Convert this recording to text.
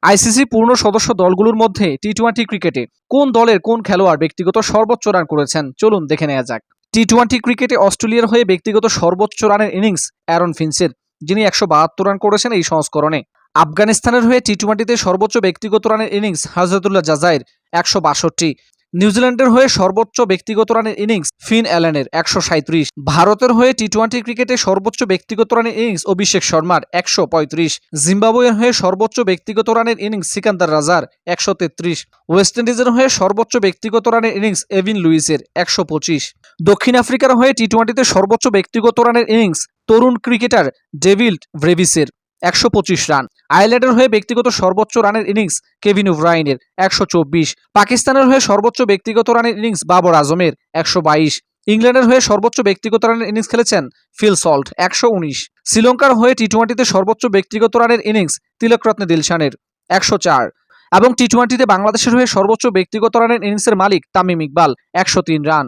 ICC পূর্ণ সদস্য দলগুলোর মধ্যে টি-টোয়েন্টি ক্রিকেটে কোন দলের কোন খেলোয়াড় ব্যক্তিগত সর্বোচ্চ রান করেছেন চলুন দেখে নেওয়া যাক। টি-টোয়েন্টি ক্রিকেটে অস্ট্রেলিয়ার হয়ে ব্যক্তিগত সর্বোচ্চ রানের ইনিংস অ্যারন ফিঞ্চের, যিনি 172 রান করেছেন এই সংস্করণে। আফগানিস্তানের হয়ে টি-টোয়েন্টিতে সর্বোচ্চ ব্যক্তিগত রানের ইনিংস হযরতুল্লাহ জাজাইর 162। নিউজিল্যান্ডের হয়ে সর্বোচ্চ ব্যক্তিগত রানের ইনিংস ফিন অ্যালেনের 137। ভারতের হয়ে টি-টোয়েন্টি ক্রিকেটে সর্বোচ্চ ব্যক্তিগত রানের ইনিংস অভিষেক শর্মার 135। জিম্বাবুয়ের হয়ে সর্বোচ্চ ব্যক্তিগত রানের ইনিংস সিকান্দার রাজার 133। ওয়েস্ট ইন্ডিজের হয়ে সর্বোচ্চ ব্যক্তিগত রানের ইনিংস এভিন লুইসের 125। দক্ষিণ আফ্রিকার হয়ে টি-টোয়েন্টিতে সর্বোচ্চ ব্যক্তিগত রানের ইনিংস তরুণ ক্রিকেটার ডেভিড ব্রেভিসের 125 রান। আয়ারল্যান্ডের হয়ে ব্যক্তিগত সর্বোচ্চ রানের ইনিংস কেভিন ওব্রায়েনের 124। পাকিস্তানের হয়ে সর্বোচ্চ ব্যক্তিগত রানের ইনিংস বাবর আজমের 122। ইংল্যান্ডের হয়ে সর্বোচ্চ ব্যক্তিগত রানের ইনিংস খেলেছেন ফিল সল্ট 119। শ্রীলঙ্কার হয়ে টি-টোয়েন্টিতে সর্বোচ্চ ব্যক্তিগত রানের ইনিংস তিলকরত্নে দিলশানের 104 এবং টি-টোয়েন্টিতে বাংলাদেশের হয়ে সর্বোচ্চ ব্যক্তিগত রানের ইনিংসের মালিক তামিম ইকবাল 103 রান।